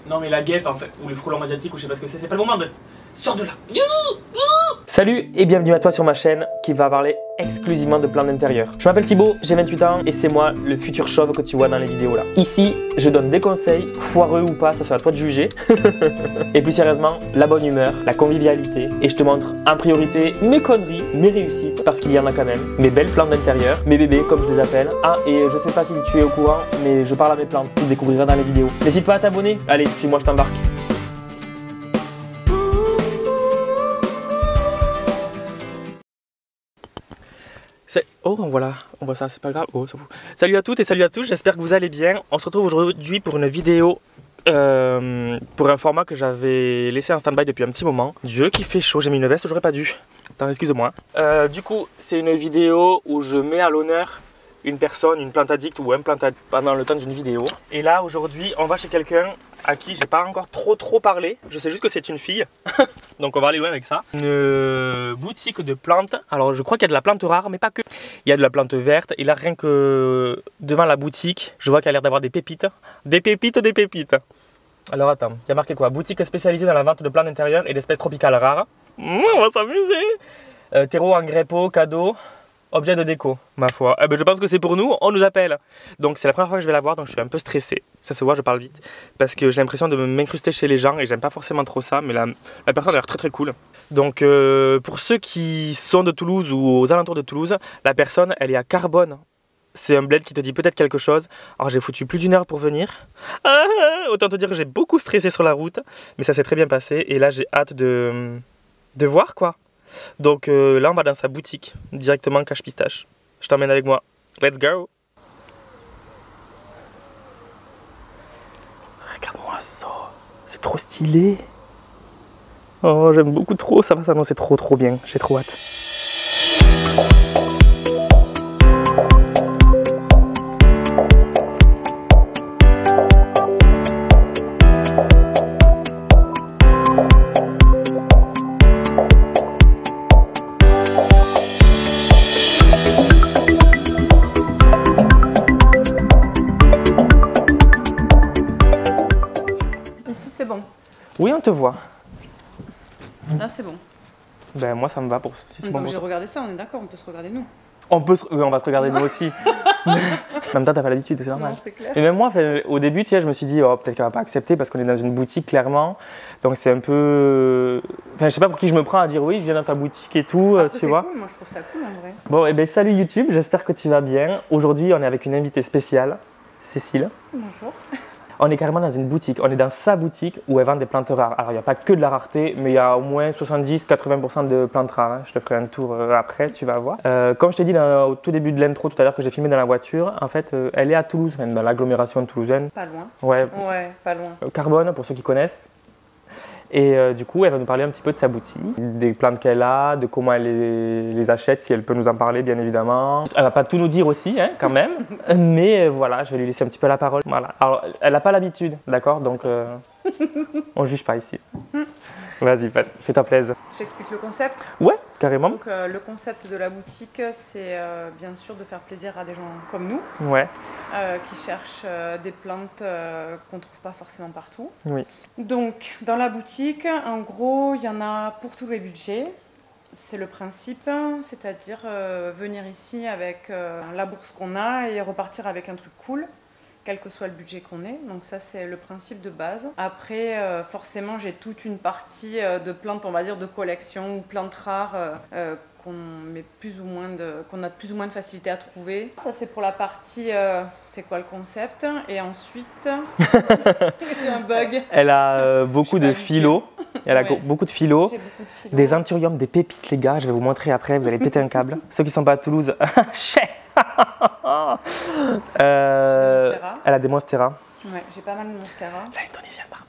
Non mais la guêpe en fait, ou le frelon asiatique ou je sais pas ce que c'est pas le moment de... Sors de là. Salut et bienvenue à toi sur ma chaîne qui va parler exclusivement de plantes d'intérieur. Je m'appelle Thibaut, j'ai 28 ans et c'est moi le futur chauve que tu vois dans les vidéos là. Ici, je donne des conseils, foireux ou pas, ça sera à toi de juger. Et plus sérieusement, la bonne humeur, la convivialité et je te montre en priorité mes conneries, mes réussites, parce qu'il y en a quand même, mes belles plantes d'intérieur, mes bébés comme je les appelle. Ah et je sais pas si tu es au courant, mais je parle à mes plantes, tu le découvriras dans les vidéos. N'hésite pas à t'abonner, allez, suis-moi, je t'embarque. Oh voilà, on voit ça, c'est pas grave, oh ça fout. Salut à toutes et salut à tous, j'espère que vous allez bien. On se retrouve aujourd'hui pour une vidéo, pour un format que j'avais laissé en stand-by depuis un petit moment. Dieu qu'il fait chaud, j'ai mis une veste, j'aurais pas dû. Attends, excuse-moi. Du coup, c'est une vidéo où je mets à l'honneur une personne, une plante addict ou un plante addict pendant le temps d'une vidéo. Et là, aujourd'hui, on va chez quelqu'un à qui j'ai pas encore trop parlé. Je sais juste que c'est une fille, donc on va aller loin avec ça. Une boutique de plantes. Alors je crois qu'il y a de la plante rare, mais pas que. Il y a de la plante verte. Et là, rien que devant la boutique, je vois qu'il y a l'air d'avoir des pépites. Des pépites, des pépites. Alors attends, il y a marqué quoi? Boutique spécialisée dans la vente de plantes d'intérieur et d'espèces tropicales rares. On va s'amuser. Terreau, engrais, pot, cadeau. Objet de déco, ma foi. Eh ben, je pense que c'est pour nous, on nous appelle. Donc c'est la première fois que je vais la voir, donc je suis un peu stressé. Ça se voit, je parle vite. Parce que j'ai l'impression de m'incruster chez les gens et j'aime pas forcément trop ça, mais la personne a l'air très cool. Donc pour ceux qui sont de Toulouse ou aux alentours de Toulouse, la personne, elle est à Carbone. C'est un bled qui te dit peut-être quelque chose. Alors j'ai foutu plus d'1 heure pour venir. Autant te dire que j'ai beaucoup stressé sur la route, mais ça s'est très bien passé. Et là j'ai hâte de voir quoi. Donc là on va dans sa boutique, directement Cache Pistache. Je t'emmène avec moi. Let's go. Regarde-moi ça, c'est trop stylé. Oh j'aime beaucoup trop, ça va s'annoncer trop bien, j'ai trop hâte. C'est bon. Oui, on te voit. Là, c'est bon. Ben moi ça me va pour... Si On est bon pas obligé de regarder ça, on est d'accord, on peut se regarder nous. On peut on va te regarder nous aussi. En même temps, t'as pas l'habitude, c'est normal. Non, c'est clair. Et même moi, au début, tu sais, je me suis dit, oh, peut-être qu'elle va pas accepter parce qu'on est dans une boutique, clairement. Donc c'est un peu... Enfin, je sais pas pour qui je me prends à dire oui, je viens dans ta boutique et tout, tu vois. C'est cool, moi je trouve ça cool en vrai. Bon, et ben salut YouTube, j'espère que tu vas bien. Aujourd'hui, on est avec une invitée spéciale, Cécile. Bonjour. On est carrément dans une boutique, on est dans sa boutique où elle vend des plantes rares. Alors il n'y a pas que de la rareté, mais il y a au moins 70-80% de plantes rares. Hein. Je te ferai un tour après, tu vas voir. Comme je t'ai dit au tout début de l'intro tout à l'heure que j'ai filmé dans la voiture, en fait elle est à Toulouse, dans l'agglomération toulousaine. Pas loin. Ouais, pas loin. Carbone pour ceux qui connaissent. Et du coup, elle va nous parler un petit peu de sa boutique, des plantes qu'elle a, de comment elle les achète, si elle peut nous en parler bien évidemment. Elle va pas tout nous dire aussi, hein, quand même, mais voilà, je vais lui laisser un petit peu la parole. Voilà. Alors, elle n'a pas l'habitude, d'accord, donc on ne juge pas ici. Vas-y, fais-toi plaisir. J'explique le concept. Ouais, carrément. Donc le concept de la boutique, c'est bien sûr de faire plaisir à des gens comme nous, Ouais. qui cherchent des plantes qu'on ne trouve pas forcément partout. Oui. Donc dans la boutique, en gros, il y en a pour tous les budgets. C'est le principe, c'est-à-dire venir ici avec la bourse qu'on a et repartir avec un truc cool, quel que soit le budget qu'on ait. Donc ça, c'est le principe de base. Après, forcément, j'ai toute une partie de plantes, on va dire, de collection ou plantes rares qu'on a plus ou moins de facilité à trouver. Ça, c'est pour la partie c'est quoi le concept. Et ensuite, j'ai un bug. Elle a beaucoup de philo. Elle a beaucoup de philo. J'ai beaucoup de philo. Des anthuriums, des pépites, les gars. Je vais vous montrer après, vous allez péter un câble. Ceux qui sont pas à Toulouse, elle a des monstera. Ouais, j'ai pas mal de monstera. La Indonesian Marble.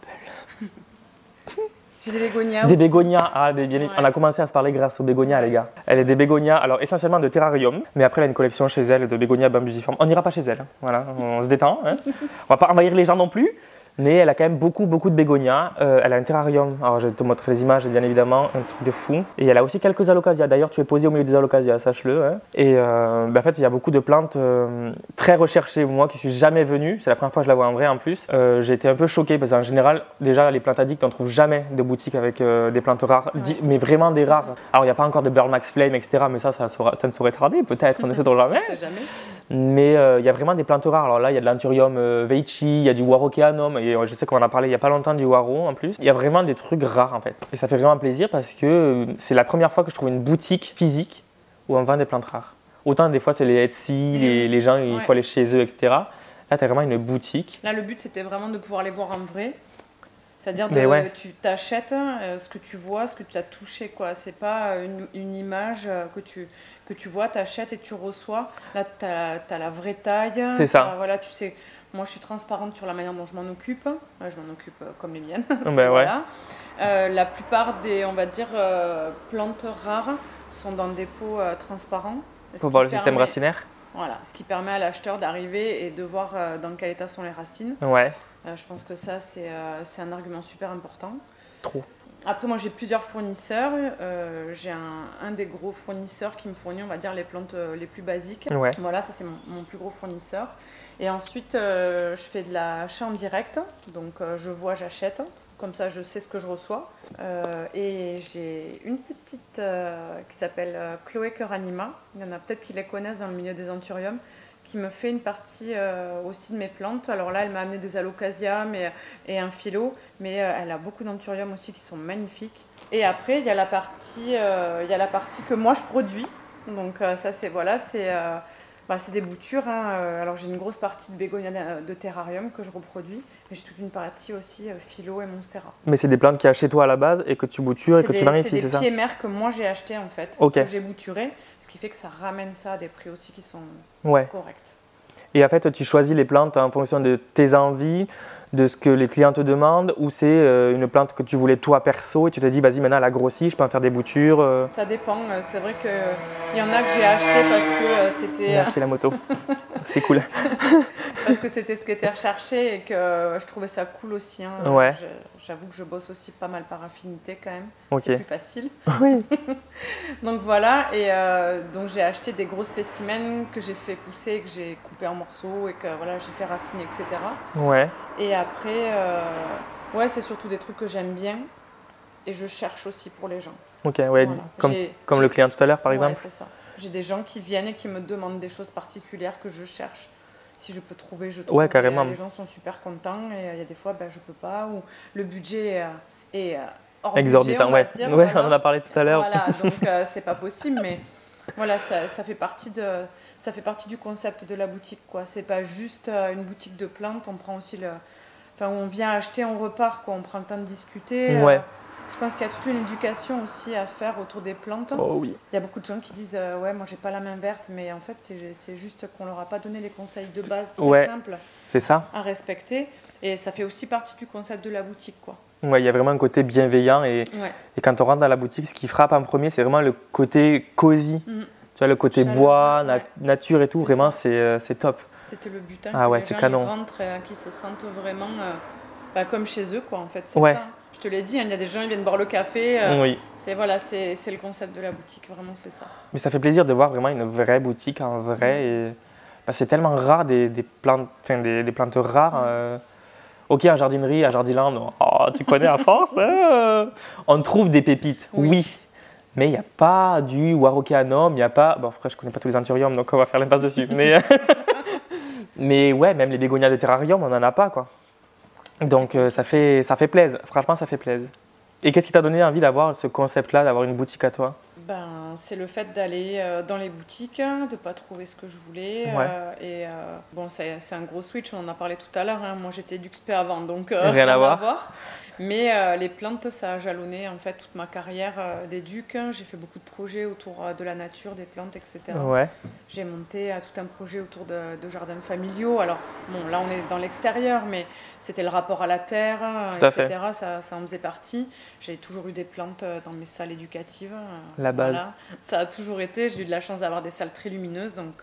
J'ai des bégonias Des aussi. bégonias. Ah, Ouais. On a commencé à se parler grâce aux bégonias, les gars. Elle est des bégonias, alors essentiellement de terrarium, mais après elle a une collection chez elle de bégonias bambusiformes. On n'ira pas chez elle, hein. Voilà, on se détend. Hein. On va pas envahir les gens non plus. Mais elle a quand même beaucoup de bégonias. Elle a un terrarium. Alors je vais te montrer les images, bien évidemment, un truc de fou. Et elle a aussi quelques alocasias. D'ailleurs, tu es posé au milieu des alocasias, sache-le. Hein. Et en fait, il y a beaucoup de plantes très recherchées. Moi qui suis jamais venu, c'est la première fois que je la vois en vrai en plus. J'ai été un peu choqué parce qu'en général, déjà les plantes addictes, on ne trouve jamais de boutique avec des plantes rares, mais vraiment des rares. Alors il n'y a pas encore de Burn Max Flame, etc. Mais ça ne saurait tarder peut-être, on ne sait jamais. On sait jamais. Mais il y a vraiment des plantes rares. Alors là, il y a de l'Anthurium veitchi, il y a du Warokeanum, et je sais qu'on en a parlé il n'y a pas longtemps du Waro en plus. Il y a vraiment des trucs rares en fait. Et ça fait vraiment plaisir parce que c'est la première fois que je trouve une boutique physique où on vend des plantes rares. Autant des fois c'est les Etsy, les gens, il faut aller chez eux, etc. Là, tu as vraiment une boutique. Là, le but c'était vraiment de pouvoir les voir en vrai. C'est-à-dire tu t'achètes ce que tu vois, ce que tu as touché, quoi. C'est pas une image que tu vois, t'achètes et tu reçois. Là, tu as la vraie taille. C'est ça. Voilà, tu sais, moi je suis transparente sur la manière dont je m'en occupe. Je m'en occupe comme les miennes. Voilà. La plupart des, on va dire, plantes rares sont dans des pots transparents. Pour voir le système racinaire. Voilà, ce qui permet à l'acheteur d'arriver et de voir dans quel état sont les racines. Ouais. Je pense que ça, c'est un argument super important. Trop. Après, moi, j'ai plusieurs fournisseurs. J'ai un des gros fournisseurs qui me fournit, on va dire, les plantes les plus basiques. Ouais. Voilà, ça, c'est mon plus gros fournisseur. Et ensuite, je fais de l'achat en direct. Donc, je vois, j'achète. Comme ça, je sais ce que je reçois. Et j'ai une petite qui s'appelle Chloé Cœur Anima. Il y en a peut-être qui les connaissent dans le milieu des anthuriums, qui me fait une partie aussi de mes plantes. Alors là, elle m'a amené des alocasias et un philo, mais elle a beaucoup d'anthuriums aussi qui sont magnifiques. Et après, il y a la partie que moi je produis. Donc ça, c'est c'est des boutures. Hein. Alors j'ai une grosse partie de bégonia de terrarium que je reproduis, mais j'ai toute une partie aussi philo et monstera. Mais c'est des plantes qu'il y a chez toi à la base et que tu boutures et que tu vends ici, c'est ça? C'est des pieds mères que moi j'ai acheté en fait, que j'ai bouturé, ce qui fait que ça ramène ça à des prix aussi qui sont corrects. Et en fait, tu choisis les plantes en fonction de tes envies, de ce que les clients te demandent, ou c'est une plante que tu voulais toi perso et tu te dis vas-y maintenant elle a grossi, je peux en faire des boutures. Ça dépend, c'est vrai qu'il y en a que j'ai acheté parce que c'était... Merci la moto, c'est cool. Parce que c'était ce qui était recherché et que je trouvais ça cool aussi. Hein. J'avoue que je bosse aussi pas mal par affinité quand même, c'est plus facile. Oui. Donc voilà, et donc j'ai acheté des gros spécimens que j'ai fait pousser, que j'ai coupé en morceaux et que voilà, j'ai fait raciner, etc. Ouais. Et après, c'est surtout des trucs que j'aime bien et je cherche aussi pour les gens. Ok, ouais, voilà. Comme le client tout à l'heure par exemple. C'est ça. J'ai des gens qui viennent et qui me demandent des choses particulières que je cherche. Si je peux trouver, je trouve. Ouais, carrément. Les gens sont super contents et il y a des fois, je peux pas, ou le budget est hors exorbitant, budget, on va dire, on en a parlé tout à l'heure. Voilà, donc c'est pas possible, mais voilà, ça fait partie du concept de la boutique, quoi. C'est pas juste une boutique de plantes, on prend aussi où on vient acheter, on repart, quoi. On prend le temps de discuter. Je pense qu'il y a toute une éducation aussi à faire autour des plantes. Oh oui. Il y a beaucoup de gens qui disent moi j'ai pas la main verte, mais en fait c'est juste qu'on leur a pas donné les conseils de base très simples à respecter, et ça fait aussi partie du concept de la boutique, quoi. Ouais, il y a vraiment un côté bienveillant et quand on rentre dans la boutique, ce qui frappe en premier, c'est vraiment le côté cosy. Tu vois, le côté bois, nature et tout, vraiment c'est top. C'était le but, c'est canon. Ils rentrent, qu'ils se sentent vraiment comme chez eux, quoi, en fait, c'est ça. Je te l'ai dit, il y a des gens qui viennent boire le café. C'est le concept de la boutique, vraiment, c'est ça. Mais ça fait plaisir de voir vraiment une vraie boutique en vrai. Et, c'est tellement rare des plantes rares. Ok, en jardinerie, à Jardiland, tu connais à force. On trouve des pépites, oui. Mais il n'y a pas du Warokeanum, il n'y a pas... Bon, après, je ne connais pas tous les anthuriums, donc on va faire l'impasse dessus. Mais ouais, même les bégonias de terrarium, on n'en a pas, quoi. Donc ça fait plaisir, franchement ça fait plaisir. Et qu'est-ce qui t'a donné envie d'avoir ce concept-là, d'avoir une boutique à toi? C'est le fait d'aller dans les boutiques, de ne pas trouver ce que je voulais. C'est un gros switch, on en a parlé tout à l'heure. Hein. Moi j'étais d'XP avant, donc rien à voir. Mais les plantes, ça a jalonné en fait toute ma carrière d'éduc. J'ai fait beaucoup de projets autour de la nature, des plantes, etc. J'ai monté tout un projet autour de jardins familiaux. Alors bon, là on est dans l'extérieur, mais c'était le rapport à la terre, etc. Ça en faisait partie. J'ai toujours eu des plantes dans mes salles éducatives. La base. Voilà. Ça a toujours été. J'ai eu de la chance d'avoir des salles très lumineuses, donc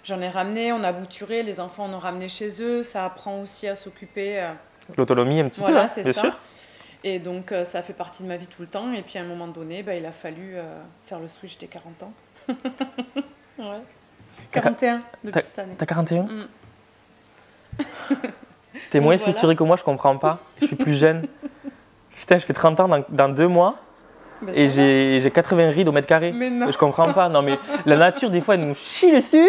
j'en ai ramené. On a bouturé, les enfants en ont ramené chez eux. Ça apprend aussi à s'occuper L'autonomie un petit peu, Voilà, hein, c'est bien ça. sûr. Et donc, ça fait partie de ma vie tout le temps. Et puis, à un moment donné, bah, il a fallu faire le switch des 40 ans. Ouais. 41 depuis cette année. T'as 41? Mm. T'es moins Voilà. fissuré que moi, je comprends pas. Je suis plus jeune. Putain, je fais 30 ans dans 2 mois Ben, et ça va. j'ai 80 rides au mètre carré. Mais non. Je comprends pas. Non, mais la nature, des fois, elle nous chie dessus.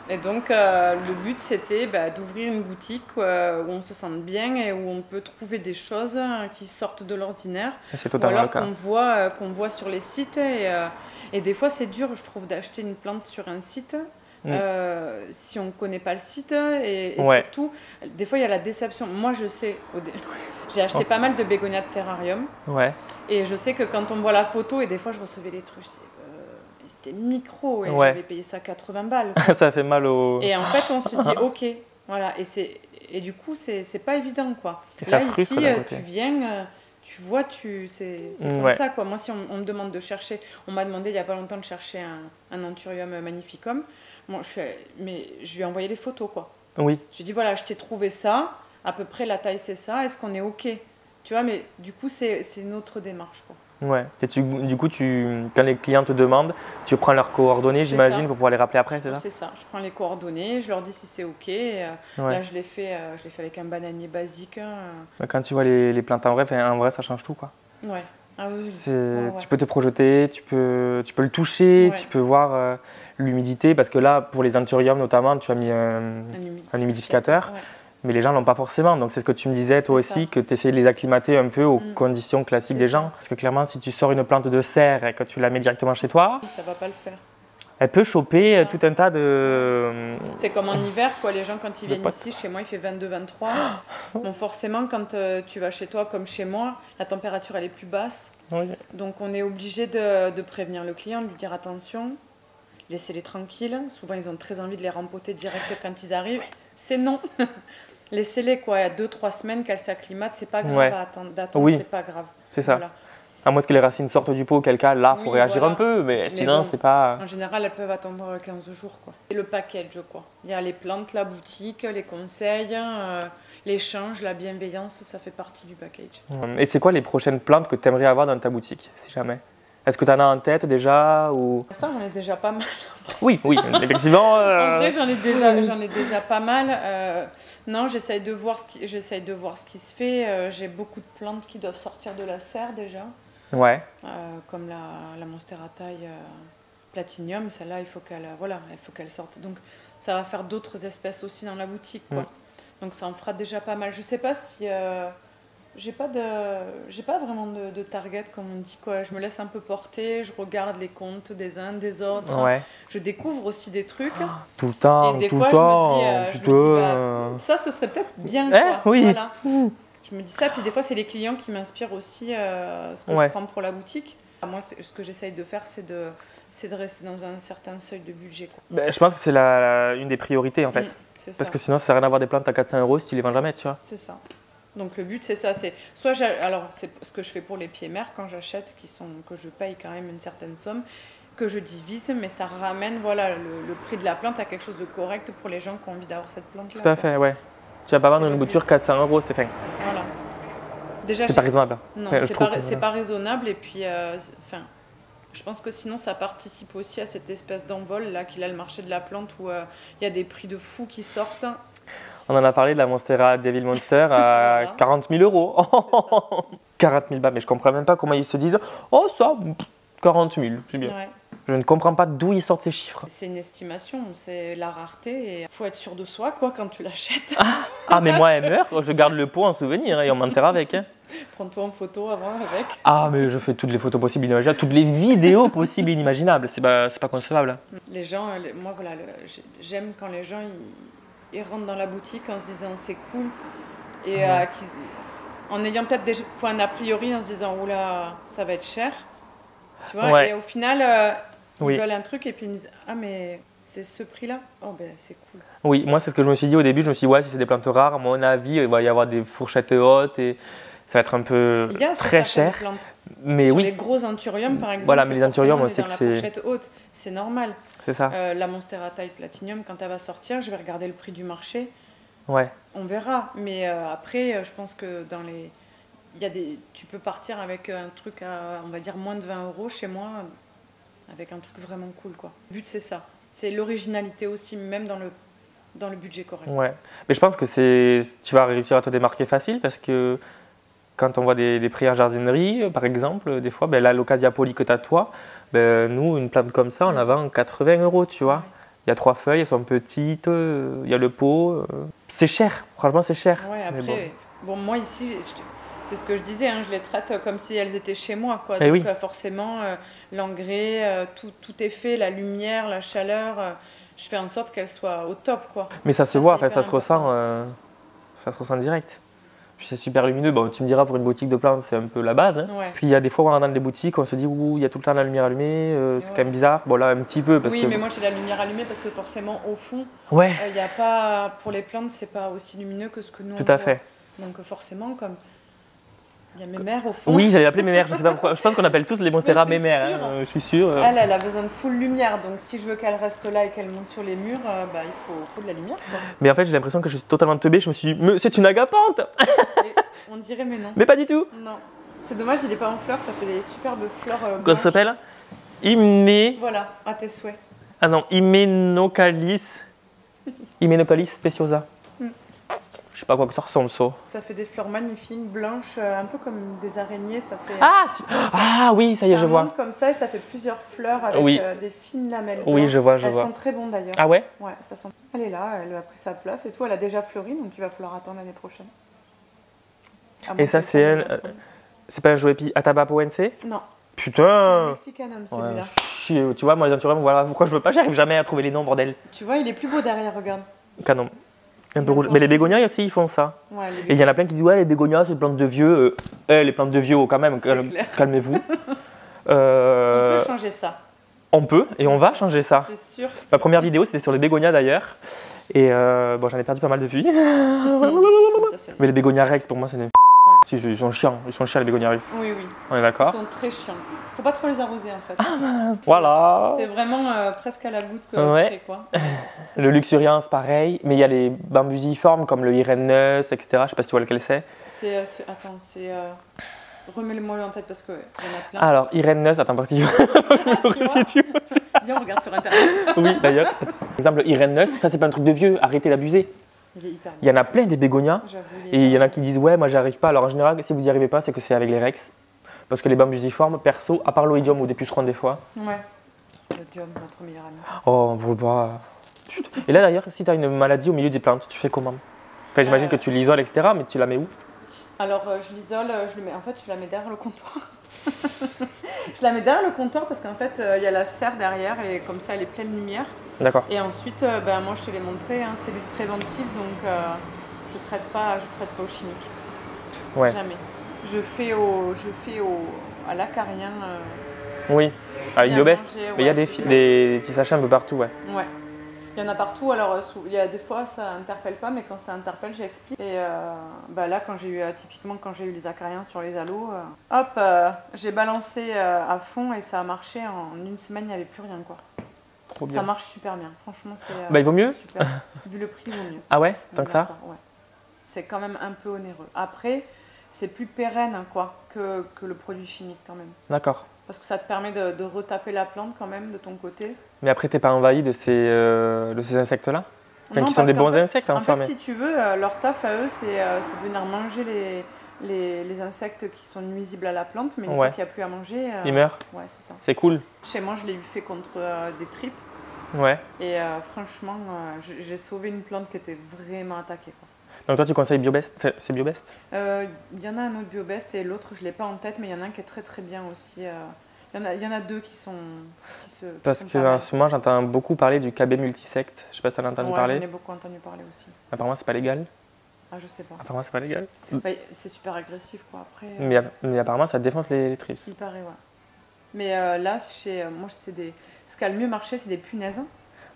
Et donc, le but, c'était d'ouvrir une boutique où on se sente bien et où on peut trouver des choses qui sortent de l'ordinaire. C'est Ou totalement le alors cas. qu'on voit sur les sites. Et des fois, c'est dur, je trouve, d'acheter une plante sur un site. Si on ne connaît pas le site et Ouais. surtout, des fois il y a la déception. Moi je sais, j'ai acheté pas mal de bégonias de terrarium Ouais. et je sais que quand on voit la photo et des fois je recevais les trucs, je disais, c'était micro et Ouais. j'avais payé ça 80 balles. Ça fait mal au. Et en fait on se dit ok, voilà, et du coup c'est pas évident quoi. Et ça Là frustre ici d'un côté. tu viens, tu vois, c'est comme Ouais. ça quoi. Moi si on me demande de chercher, on m'a demandé il y a pas longtemps de chercher un anthurium magnificum. Bon, mais je lui ai envoyé les photos, quoi. Oui. Je lui ai dit, voilà, je t'ai trouvé ça, à peu près la taille c'est ça, est-ce qu'on est OK? Tu vois, mais du coup, c'est une autre démarche, quoi. Ouais. Et du coup, quand les clients te demandent, tu prends leurs coordonnées, C'est j'imagine, ça. pour pouvoir les rappeler après, c'est ça? C'est ça, je prends les coordonnées, je leur dis si c'est OK. Ouais. Là, je l'ai fait avec un bananier basique. Quand tu vois les plantes en vrai, ça change tout, quoi. Ouais. Ah oui, oui. C'est- Ouais. Tu peux te projeter, tu peux le toucher, Ouais. tu peux voir l'humidité, parce que là, pour les anthuriums notamment, tu as mis un humidificateur, Ouais. mais les gens l'ont pas forcément. Donc c'est ce que tu me disais toi C'est aussi, ça. que tu essayes de les acclimater un peu aux Mm. conditions classiques C'est des ça. gens. Parce que clairement, si tu sors une plante de serre et que tu la mets directement chez toi, Ça va pas le faire. elle peut choper C'est ça. tout un tas de... C'est comme en hiver, quoi. Les gens, quand ils De viennent potes. ici, chez moi, il fait 22-23. Bon, forcément, quand tu vas chez toi, comme chez moi, la température, elle est plus basse. Oui. Donc, on est obligé de prévenir le client, de lui dire attention, laissez-les tranquilles. Souvent, ils ont très envie de les rempoter direct quand ils arrivent. C'est non. Laissez-les, quoi. Il y a 2-3 semaines qu'elles s'acclimatent, c'est pas grave Ouais. d'attendre, Oui. c'est pas grave. C'est ça. Voilà. À moins que les racines sortent du pot, auquel cas, là, il faut Oui, réagir voilà. un peu, mais sinon, bon. c'est pas... En général, elles peuvent attendre 15 jours. Quoi. Et le package, quoi. Il y a les plantes, la boutique, les conseils, l'échange, la bienveillance, ça fait partie du package. Et c'est quoi les prochaines plantes que tu aimerais avoir dans ta boutique, si jamais? Est-ce que tu en as en tête déjà ou... Ça, j'en ai déjà pas mal. Oui, effectivement. En vrai, j'en ai déjà pas mal. Non, j'essaye de voir ce qui se fait. J'ai beaucoup de plantes qui doivent sortir de la serre déjà. Ouais, Comme la Monstera taille Platinium, celle-là, il faut qu'elle sorte. Donc, ça va faire d'autres espèces aussi dans la boutique, quoi. Donc, ça en fera déjà pas mal. Je sais pas si j'ai pas vraiment de target, comme on dit, quoi. Je me laisse un peu porter, je regarde les comptes des uns, des autres. ouais. Je découvre aussi des trucs. Tout le temps, Et des tout fois, le temps. je me dis, ça, ce serait peut-être bien, quoi. Oui. Voilà. Je me dis ça, puis des fois, c'est les clients qui m'inspirent aussi ce que je prends pour la boutique. Moi, ce que j'essaye de faire, c'est de rester dans un certain seuil de budget, quoi. Ben, je pense que c'est une des priorités, en fait. C'est ça. Parce que sinon, ça sert à rien d'avoir des plantes à 400 € si tu les vends jamais, tu vois. C'est ça. Donc le but c'est ça, c'est c'est ce que je fais pour les pieds mères quand j'achète, que je paye quand même une certaine somme, que je divise, mais ça ramène le prix de la plante à quelque chose de correct pour les gens qui ont envie d'avoir cette plante-là. Tout à fait, ouais. Tu vas pas vendre C'est une le bouture but. 400 €, c'est fin. Voilà. Déjà, C'est pas raisonnable. non, Ouais, je c'est trouve pas, que- c'est pas raisonnable et puis je pense que sinon ça participe aussi à cette espèce d'envol là qu'il a le marché de la plante où il y a des prix de fous qui sortent. On en a parlé de la Monstera Devil Monster à Voilà. 40 000 €. 40 000 balles, mais je comprends même pas comment ils se disent « Oh ça, 40 000, c'est bien Ouais. ». Je ne comprends pas d'où ils sortent ces chiffres. C'est une estimation, c'est la rareté et il faut être sûr de soi quoi quand tu l'achètes. Ah mais moi elle meurt, je garde le pot en souvenir et on m'enterre avec. Hein. Prends-toi en photo avant avec. Ah mais je fais toutes les photos possibles et inimaginables, toutes les vidéos possibles et inimaginables, c'est pas concevable. Les gens, moi voilà, j'aime quand les gens ils rentrent dans la boutique en se disant c'est cool et en ayant peut-être des fois un a priori en se disant oula ça va être cher, tu vois, Ouais. et au final ils Oui. veulent un truc et puis ils me disent ah mais c'est ce prix-là, oh ben c'est cool. Oui, moi c'est ce que je me suis dit au début, je me suis dit ouais si c'est des plantes rares, à mon avis il va y avoir des fourchettes hautes et ça va être un peu Il y a sur très certaines cher. plantes. Mais Sur oui, les gros anthuriums par exemple. Voilà, mais les anthuriums, forcément, on est sait dans que la c'est- fourchette haute, c'est normal. c'est ça. La Monstera taille Platinium, quand elle va sortir, je vais regarder le prix du marché. Ouais. On verra. Mais après, je pense que dans les... Tu peux partir avec un truc à, on va dire, moins de 20 € chez moi, avec un truc vraiment cool, quoi. Le but, c'est ça. C'est l'originalité aussi, même dans le budget correct. Ouais. Mais je pense que tu vas réussir à te démarquer facile parce que quand on voit des prix en jardinerie, par exemple, des fois, ben, là, l'Occasia Poli que tu as toi, ben, nous, une plante comme ça, on la vend 80 €, tu vois. Il y a 3 feuilles, elles sont petites, il y a le pot. C'est cher, franchement, c'est cher. Ouais, Mais après, bon, moi ici, c'est ce que je disais, hein, je les traite comme si elles étaient chez moi, quoi. Eh Donc oui. forcément, l'engrais, tout est fait, la lumière, la chaleur, je fais en sorte qu'elles soient au top, quoi. Mais ça se Ça, voit, c'est après, hyper ça se ressent direct. Puis c'est super lumineux. Bon, tu me diras, pour une boutique de plantes, c'est un peu la base. Hein. Ouais. Parce qu'il y a des fois, on rentre dans des boutiques, on se dit, ouh, il y a tout le temps la lumière allumée, c'est quand même bizarre. Bon, là, un petit peu. Parce Oui, que... mais moi j'ai la lumière allumée parce que forcément, au fond, Ouais, il y a pas, pour les plantes, c'est pas aussi lumineux que ce que nous on tout à voit. fait. Donc forcément, comme il y a mes mères au fond. Oui, j'allais appeler mes mères, je sais pas pourquoi. Je pense qu'on appelle tous les monstera Mais c'est mes mères, sûr. hein, je suis sûr. Elle a besoin de full lumière, donc si je veux qu'elle reste là et qu'elle monte sur les murs, bah, il faut de la lumière, quoi. Mais en fait, j'ai l'impression que je suis totalement teubé. Je me suis dit, mais c'est une agapante. Et on dirait, mais non. Mais pas du tout. Non. C'est dommage, il est pas en fleurs, ça fait des superbes fleurs Comment ça blanches. s'appelle Voilà, à tes souhaits. Ah non, Hyménocalis speciosa. Mm. Je sais pas à quoi que ça ressemble, ça. Ça fait des fleurs magnifiques, blanches, un peu comme des araignées, ça fait... Ah oui, ça y est, je vois. monte comme ça et ça fait plusieurs fleurs avec Oui. des fines lamelles Oui, blanches. je vois, Elles sentent très bon d'ailleurs. Ah ouais? Ouais, ça sent. Elle est là, elle a pris sa place et tout, elle a déjà fleuri, donc il va falloir attendre l'année prochaine. À moins Et ça, qu'elle c'est prenne un. la première. C'est pas un Joepi Atabapo NC? Non, c'est un Putain! mexicanum Ouais, celui-là. chier, tu vois, moi les anthuriums, voilà pourquoi je veux pas, j'arrive jamais à trouver les noms, bordel. Tu vois, il est plus beau derrière, regarde. Canon. Un peu rouge. D'accord. Mais les bégonias aussi, ils font ça. Ouais, Et il y en a plein qui disent, ouais, les bégonias, c'est des plantes de vieux. Les plantes de vieux, oh, quand même, C'est clair. calmez-vous. On peut changer ça, On peut, et on va changer ça. c'est sûr. Ma première vidéo, c'était sur les bégonias d'ailleurs. Et bon, j'en ai perdu pas mal depuis. Ça, c'est- Mais les bégonias rex, pour moi, c'est des. Si, ils sont chiants les bégonias rex. Oui, oui, On est ils d'accord? sont très chiants. Faut pas trop les arroser en fait. Voilà. C'est vraiment presque à la goutte que Ouais. tu fais, quoi. Le luxuriance, pareil. Mais il y a les bambusiformes comme le Ireneus, etc. Je sais pas si tu vois lequel c'est. Attends, c'est... Remets-le-moi en tête parce qu'il y en a plein. Alors, Ireneus, attends, parce que Tu vois si tu veux. Viens, on regarde sur internet. Oui, d'ailleurs. Par exemple, Ireneus, ça, c'est pas un truc de vieux. Arrêtez d'abuser. Il est hyper Il y en a plein des bégonias. J'avoue, Et il y en a qui disent, ouais, moi, j'y arrive pas. Alors, en général, si vous y arrivez pas, c'est que c'est avec les rex. Parce que les bambusiformes, perso, à part l'oïdium ou des pucerons des fois. Ouais. Le diom, notre meilleur ami. Oh, on voit pas. Et là, d'ailleurs, si tu as une maladie au milieu des plantes, tu fais comment? Enfin, j'imagine que tu l'isoles, etc. Mais tu la mets où? Alors, je l'isole, je le mets... En fait, je la mets derrière le comptoir. Je la mets derrière le comptoir parce qu'en fait, il y a la serre derrière et comme ça, elle est pleine lumière. D'accord. Et ensuite, moi, je te l'ai montré, hein, c'est lutte préventive, donc je traite pas au chimique. Ouais. Jamais. Je fais à l'acarien. Oui. Avec bien Biobest. manger, Mais il y a ouais, des, c'est ça. des petits sachets un peu partout, ouais. Ouais. Il y en a partout, alors il y a des fois ça interpelle pas, mais quand ça interpelle, j'explique. Et là, typiquement quand j'ai eu les acariens sur les halos, j'ai balancé à fond et ça a marché. En une semaine, il n'y avait plus rien, quoi. Trop Ça bien. marche super bien, franchement, c'est. Bah, il vaut mieux. c'est super. Vu le prix, il vaut mieux. Ah ouais? Tant que ça? D'accord, ouais. C'est quand même un peu onéreux. Après, c'est plus pérenne, quoi, que le produit chimique, quand même. D'accord. Parce que ça te permet de retaper la plante, quand même, de ton côté. Mais après, t'es pas envahi de ces insectes-là? Enfin, Non, qui sont parce des qu'en bons fait- insectes en En soi, fait, mais. si tu veux, leur taf à eux, c'est de venir manger les insectes qui sont nuisibles à la plante, mais une fois Ouais. qu'il n'y a plus à manger, Ils meurent. ouais, c'est ça. C'est cool. Chez moi, je l'ai eu fait contre des tripes, Ouais. et franchement, j'ai sauvé une plante qui était vraiment attaquée, quoi. Donc toi, tu conseilles Biobest? Enfin, c'est Biobest? Il y en a un autre Biobest et l'autre, je ne l'ai pas en tête, mais il y en a un qui est très très bien aussi. Il y en a deux qui sont. Parce qu'en ce moment, j'entends beaucoup parler du KB multisecte. Je sais pas si tu en as entendu J'en parler. ai beaucoup entendu parler aussi. Apparemment, c'est pas légal. Ah, je sais pas. Apparemment, c'est pas légal. Ouais, c'est super agressif, quoi. Après, Mais apparemment, ça défonce les tris. il paraît, ouais. Mais là, moi, ce qui a le mieux marché, c'est des punaises.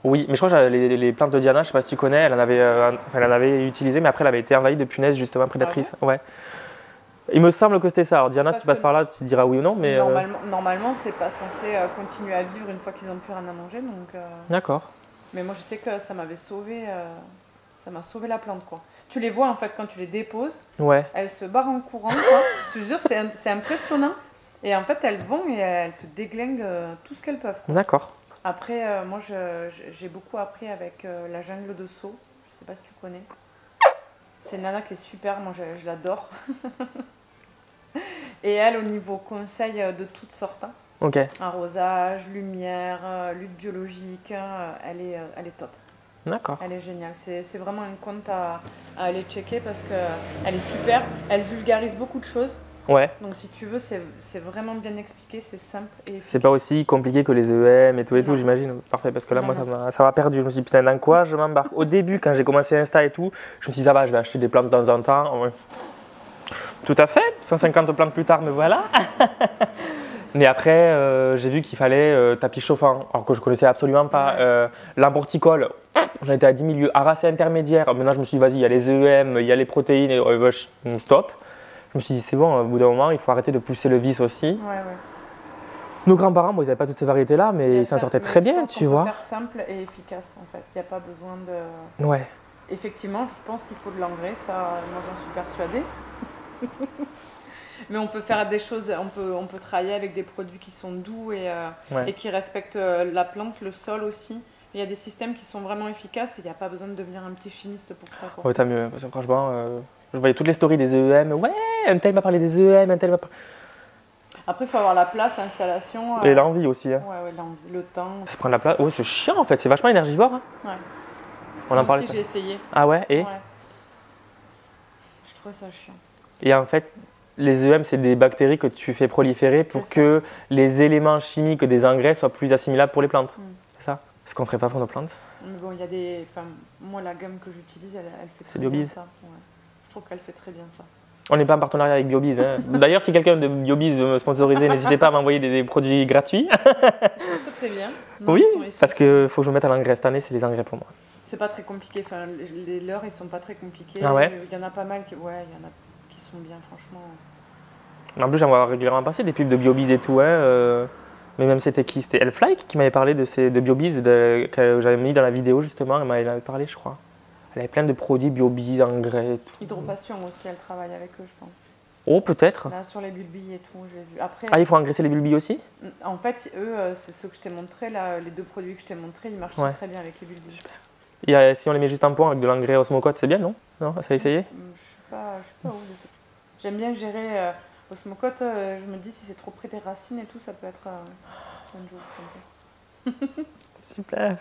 Oui, mais je crois que les plantes de Diana, je sais pas si tu connais, elle en avait utilisé, mais après, elle avait été envahie de punaises justement prédatrices. Ouais. Il me semble que c'était ça. Alors Diana, si Parce tu passes que par là, tu diras oui ou non, mais. Normalement, c'est pas censé continuer à vivre une fois qu'ils n'ont plus rien à manger. Donc, D'accord. mais moi, je sais que ça m'avait sauvé Ça m'a sauvé la plante, quoi. Tu les vois, en fait, quand tu les déposes, Ouais. elles se barrent en courant, quoi. Je te jure, c'est impressionnant. Et en fait, elles vont et elles te déglinguent tout ce qu'elles peuvent, quoi. D'accord. Après, moi, j'ai beaucoup appris avec la jungle de Sceaux. Je sais pas si tu connais. C'est une nana qui est super, moi, je l'adore. Et elle, au niveau conseil de toutes sortes, hein. Ok. Arrosage, lumière, lutte biologique, elle est top. D'accord. Elle est géniale. C'est vraiment un compte à aller checker parce qu'elle est super. Elle vulgarise beaucoup de choses. Ouais. Donc si tu veux, c'est vraiment bien expliqué, c'est simple et C'est pas aussi compliqué que les EM et tout, Non. j'imagine. Parfait, parce que là, Non, moi, ça m'a perdu. Je me suis dit, putain, dans quoi je m'embarque? Au début, quand j'ai commencé Insta et tout, je me suis dit, ça va, je vais acheter des plantes de temps en temps. Ouais. Tout à fait, 150 plantes plus tard, me voilà. Mais après, j'ai vu qu'il fallait tapis chauffant, alors que je connaissais absolument pas. Ouais. Lampe horticole, j'en étais à 10 milieux. Aracée intermédiaire, maintenant je me suis dit, vas-y, il y a les EM, il y a les protéines, et stop. Je me suis dit, c'est bon, au bout d'un moment, il faut arrêter de pousser le vice aussi. Ouais. Nos grands-parents, bon, ils n'avaient pas toutes ces variétés-là, mais ils s'en sortaient très bien, tu vois. On peut faire simple et efficace en fait. Il n'y a pas besoin de. Ouais. Effectivement, je pense qu'il faut de l'engrais, ça, moi j'en suis persuadée. Mais on peut faire des choses, on peut travailler avec des produits qui sont doux et qui respectent la plante, le sol aussi. Il y a des systèmes qui sont vraiment efficaces et il n'y a pas besoin de devenir un petit chimiste pour ça, quoi. Ouais, t'as mieux, parce que franchement, je voyais toutes les stories des EM. Ouais, un tel m'a parlé des EM, un tel m'a parlé. Après, il faut avoir la place, l'installation. Et l'envie aussi. Hein. Ouais, l'envie, le temps. C'est prendre la place. Ouais, c'est chiant en fait, c'est vachement énergivore. Hein. Ouais. On Moi en parlait. aussi, j'ai essayé. Ah ouais, et Ouais. Je trouvais ça chiant. Et en fait, les EM, c'est des bactéries que tu fais proliférer pour que les éléments chimiques des engrais soient plus assimilables pour les plantes. C'est ça? Ce qu'on ne ferait pas pour nos plantes. Mais bon, il y a des. Enfin, moi, la gamme que j'utilise, elle fait très C'est bien Biobiz. ça. Ouais. Je trouve qu'elle fait très bien ça. On n'est pas en partenariat avec Biobiz. Hein. D'ailleurs, si quelqu'un de Biobiz veut me sponsoriser, n'hésitez pas à m'envoyer des produits gratuits. Ils sont très bien. Non, Oui, ils sont parce qu'il faut que je me mette à l'engrais cette année, c'est les engrais pour moi. C'est pas très compliqué. Enfin, les leurs, ils sont pas très compliqués. Ah ouais? Il y en a pas mal qui. Ouais, il y en a qui sont bien, franchement. En plus, j'en vois régulièrement passer des pubs de Biobiz et tout. Hein, mais même c'était qui? C'était Elflike qui m'avait parlé de Biobiz, que j'avais mis dans la vidéo justement. Elle m'avait parlé, je crois. Elle avait plein de produits Biobiz, engrais. Tout. Hydropassion aussi, elle travaille avec eux, je pense. Oh, peut-être. Là, sur les bulbilles et tout, j'ai vu. Après, Ah, il faut engraisser les bulbilles aussi? en fait, eux, c'est ceux que je t'ai montré, là, les deux produits que je t'ai montrés, ils marchent très bien avec les bulbilles. Super. Et si on les met juste en point avec de l'engrais Osmocote, c'est bien, non? Non, ça a essayé? Je suis pas ouf de ça. J'aime bien gérer Osmocote, je me dis si c'est trop près des racines et tout, ça peut être un jour. Super.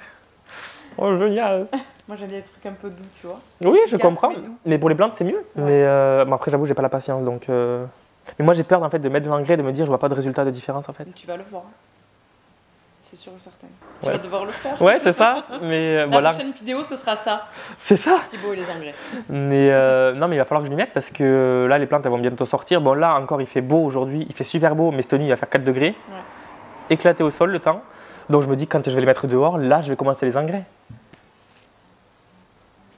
Oh, génial. Moi, j'aime bien les trucs un peu doux, tu vois. Oui, je Efficace, comprends. mais doux. Mais pour les plantes, c'est mieux. Ouais. Mais bon, après, j'avoue, j'ai pas la patience. Donc, mais moi, j'ai peur en fait, de mettre de l'engrais et de me dire je vois pas de résultat de différence en fait. Mais tu vas le voir. C'est sûr et certain. Tu Ouais. vas devoir le faire. Ouais, c'est ça. Mais La voilà. prochaine vidéo, ce sera ça. C'est ça. Thibaut et les engrais. Mais non, mais il va falloir que je m'y mette parce que là, les plantes, elles vont bientôt sortir. Bon, là, encore, il fait beau aujourd'hui. Il fait super beau, mais cette nuit, il va faire 4 degrés. Ouais. Éclaté au sol le temps. Donc, je me dis quand je vais les mettre dehors, là, je vais commencer les engrais.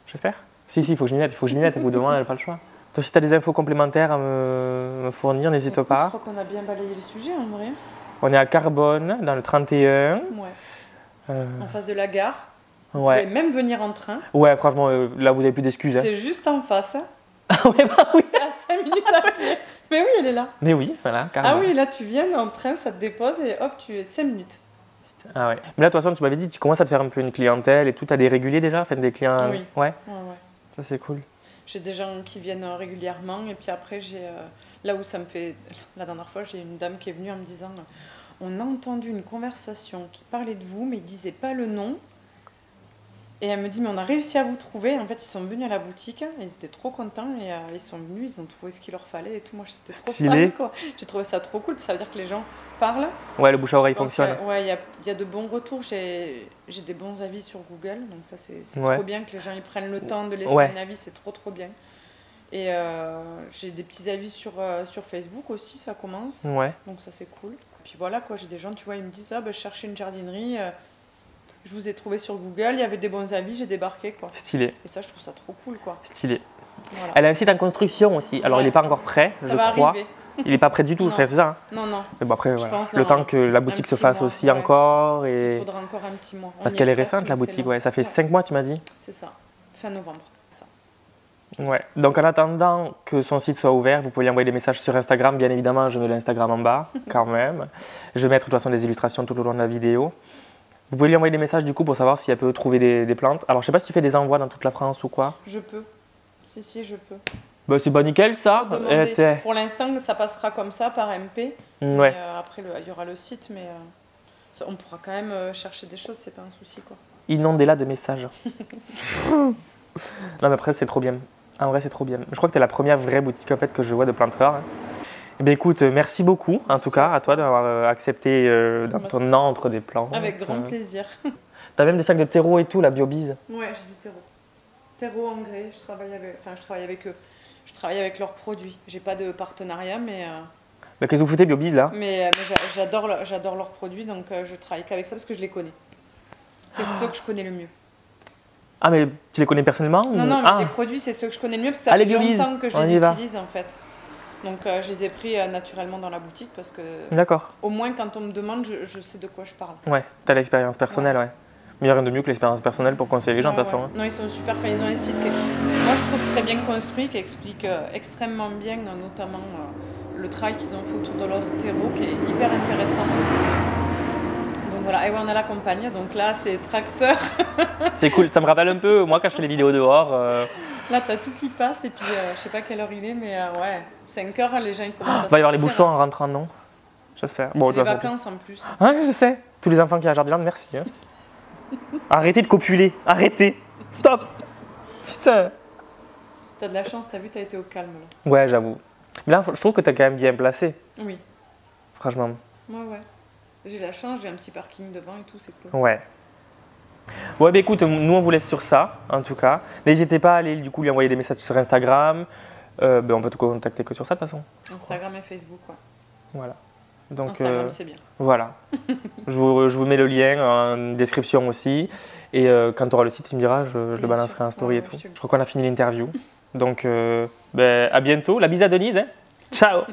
J'espère. Si, il faut que je m'y mette. Il faut que je m'y mette. Au bout de moment, elle n'a pas le choix. Donc, si tu as des infos complémentaires à me fournir, n'hésite Écoute, pas. Je crois qu'on a bien balayé le sujet, en vrai. On est à Carbone, dans le 31. Ouais. En face de la gare. Vous Ouais. pouvez même venir en train. Ouais, franchement, là, vous n'avez plus d'excuses. Hein. C'est juste en face. Hein. Ouais, bah oui. C'est à 5 minutes à pied. Mais oui, elle est là. Mais oui, voilà, Ah Carbone. oui, là, tu viens en train, ça te dépose et hop, tu es 5 minutes. Ah ouais. Mais là, de toute façon, tu m'avais dit, tu commences à te faire un peu une clientèle et tout. Tu as des réguliers déjà, enfin, des clients. Oui. Ouais, Ouais. ça c'est cool. J'ai des gens qui viennent régulièrement et puis après, j'ai là où ça me fait. La dernière fois, j'ai une dame qui est venue en me disant on a entendu une conversation qui parlait de vous, mais il disait pas le nom. Et elle me dit mais on a réussi à vous trouver. En fait, ils sont venus à la boutique, et ils étaient trop contents et ils sont venus, ils ont trouvé ce qu'il leur fallait et tout. Moi, j'étais trop Stylé. fan, quoi. J'ai trouvé ça trop cool. Ça veut dire que les gens parlent. Ouais, le bouche à oreille Je pense fonctionne. Ouais, il y a de bons retours. J'ai des bons avis sur Google, donc ça c'est Ouais. trop bien que les gens ils prennent le temps de laisser Ouais. un avis, c'est trop bien. Et j'ai des petits avis sur Facebook aussi, ça commence, Ouais. donc ça c'est cool. Puis voilà quoi, j'ai des gens, tu vois, ils me disent je cherchais une jardinerie, je vous ai trouvé sur Google, il y avait des bons avis, j'ai débarqué quoi. Stylé. Et ça je trouve ça trop cool quoi. Stylé. Voilà. Elle a un site en construction aussi. Alors, Ouais. il n'est pas encore prêt, Ça je va crois. arriver. Il n'est pas prêt du tout, Non. c'est ça. Hein. Non. Mais bon, après, Je voilà. pense Le dans temps que la boutique se petit fasse mois, aussi ouais. encore. Il Et... faudra encore un petit mois. On Parce y qu'elle est presque, récente, la mais c'est boutique. long. Ouais. Ça fait Ouais. 5 mois, tu m'as dit. C'est ça, fin novembre. Ouais. Donc en attendant que son site soit ouvert, vous pouvez lui envoyer des messages sur Instagram. Bien évidemment, je mets l'Instagram en bas, quand même. Je vais mettre de toute façon des illustrations tout au long de la vidéo. Vous pouvez lui envoyer des messages du coup pour savoir si elle peut trouver des plantes. Alors je sais pas si tu fais des envois dans toute la France ou quoi. Je peux. Si, je peux. Bah c'est pas nickel ça. Faut demander. Pour l'instant, ça passera comme ça par MP. Ouais. Mais, après, il y aura le site, mais on pourra quand même chercher des choses, c'est pas un souci quoi. Inondez-la de messages. Non mais après c'est trop bien. En vrai c'est trop bien. Je crois que tu es la première vraie boutique en fait que je vois de plantes rares. Eh bien, écoute, merci beaucoup en tout cas à toi d'avoir accepté dans ton antre des plantes. Avec grand plaisir. T'as même des sacs de terreau et tout, la Biobise. Ouais, j'ai du terreau. Terreau engrais, je travaille avec eux. Je travaille avec leurs produits. J'ai pas de partenariat, mais. Mais qu'est-ce que vous foutez Biobise là? Mais j'adore leurs produits, donc je travaille qu'avec ça parce que je les connais. C'est ceux que je connais le mieux. Ah mais tu les connais personnellement? Non, mais les produits c'est ceux que je connais le mieux parce que ça fait longtemps que je les utilise en fait. Donc je les ai pris naturellement dans la boutique parce que au moins quand on me demande, je sais de quoi je parle. Ouais, t'as l'expérience personnelle, ouais. Mais il n'y a rien de mieux que l'expérience personnelle pour conseiller les gens de toute façon. Non, ils sont super fins, ils ont un site que moi je trouve très bien construit, qui explique extrêmement bien notamment le travail qu'ils ont fait autour de leur terreau qui est hyper intéressant. Donc voilà, et ouais, on a la campagne, donc là c'est tracteur. C'est cool, ça me rappelle un peu moi quand je fais les vidéos dehors. Là t'as tout qui passe et puis je sais pas quelle heure il est, mais ouais, 5 heures, les gens ils commencent à il va y avoir les bouchons en rentrant, non? J'espère. Bon, c'est les vacances en plus. Ouais, je sais. Tous les enfants qui ont à Jardiland, merci. Hein. Arrêtez de copuler, arrêtez. Stop. Putain. T'as de la chance, t'as vu, t'as été au calme là. Ouais, j'avoue. Mais là, je trouve que t'as quand même bien placé. Oui. Franchement. Ouais. J'ai la chance, j'ai un petit parking devant et tout, c'est cool. Ouais. Ouais, bah écoute, nous on vous laisse sur ça, en tout cas. N'hésitez pas à aller du coup lui envoyer des messages sur Instagram. On peut te contacter que sur ça de toute façon. Instagram et Facebook, ouais. Voilà. Donc, Instagram, c'est bien. Voilà. je vous mets le lien en description aussi. Et quand tu auras le site, tu me diras, je le balancerai en story et tout. Je crois qu'on a fini l'interview. Donc, à bientôt. La bise à Denise. Hein. Ciao.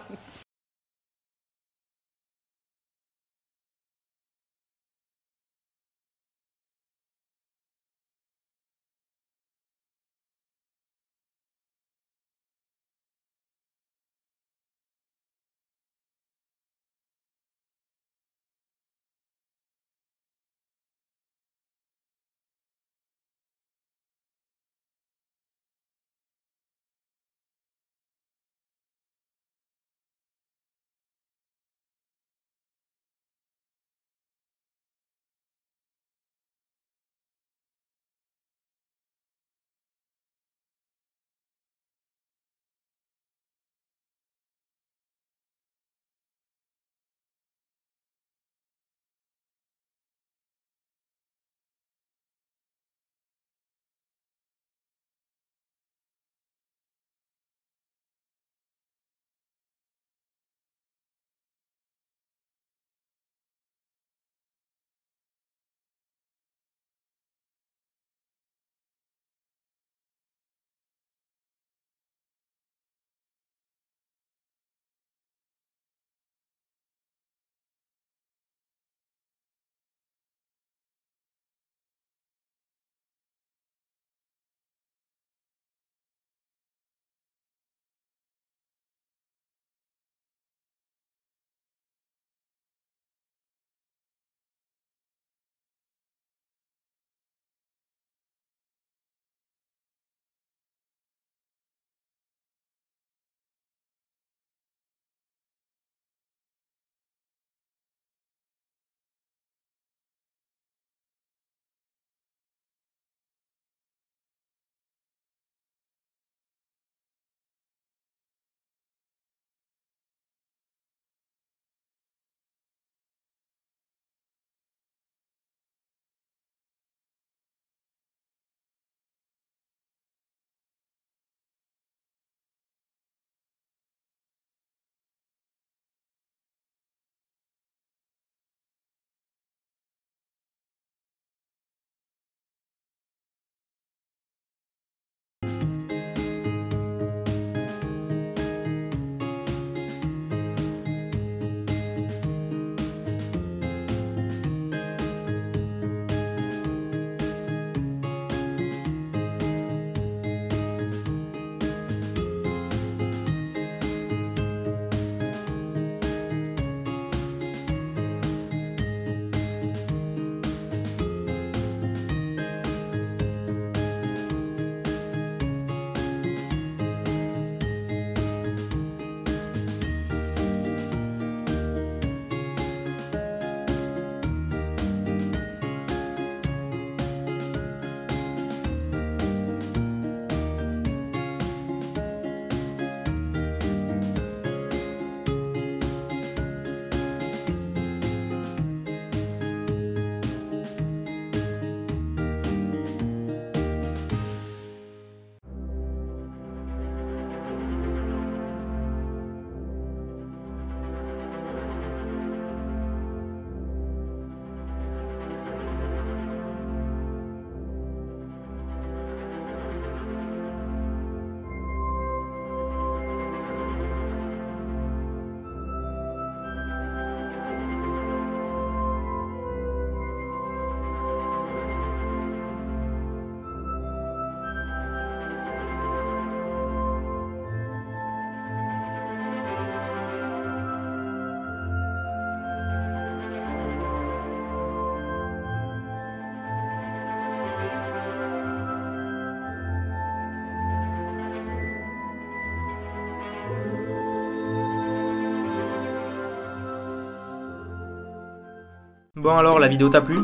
Bon alors, la vidéo t'a plu?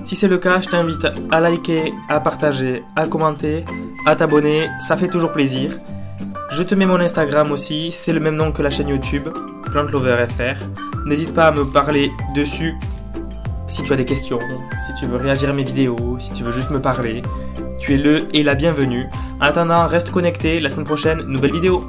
Si c'est le cas, je t'invite à liker, à partager, à commenter, à t'abonner, ça fait toujours plaisir. Je te mets mon Instagram aussi, c'est le même nom que la chaîne YouTube, PlantLoverFR. N'hésite pas à me parler dessus si tu as des questions, si tu veux réagir à mes vidéos, si tu veux juste me parler. Tu es le et la bienvenue. En attendant, reste connecté, la semaine prochaine, nouvelle vidéo.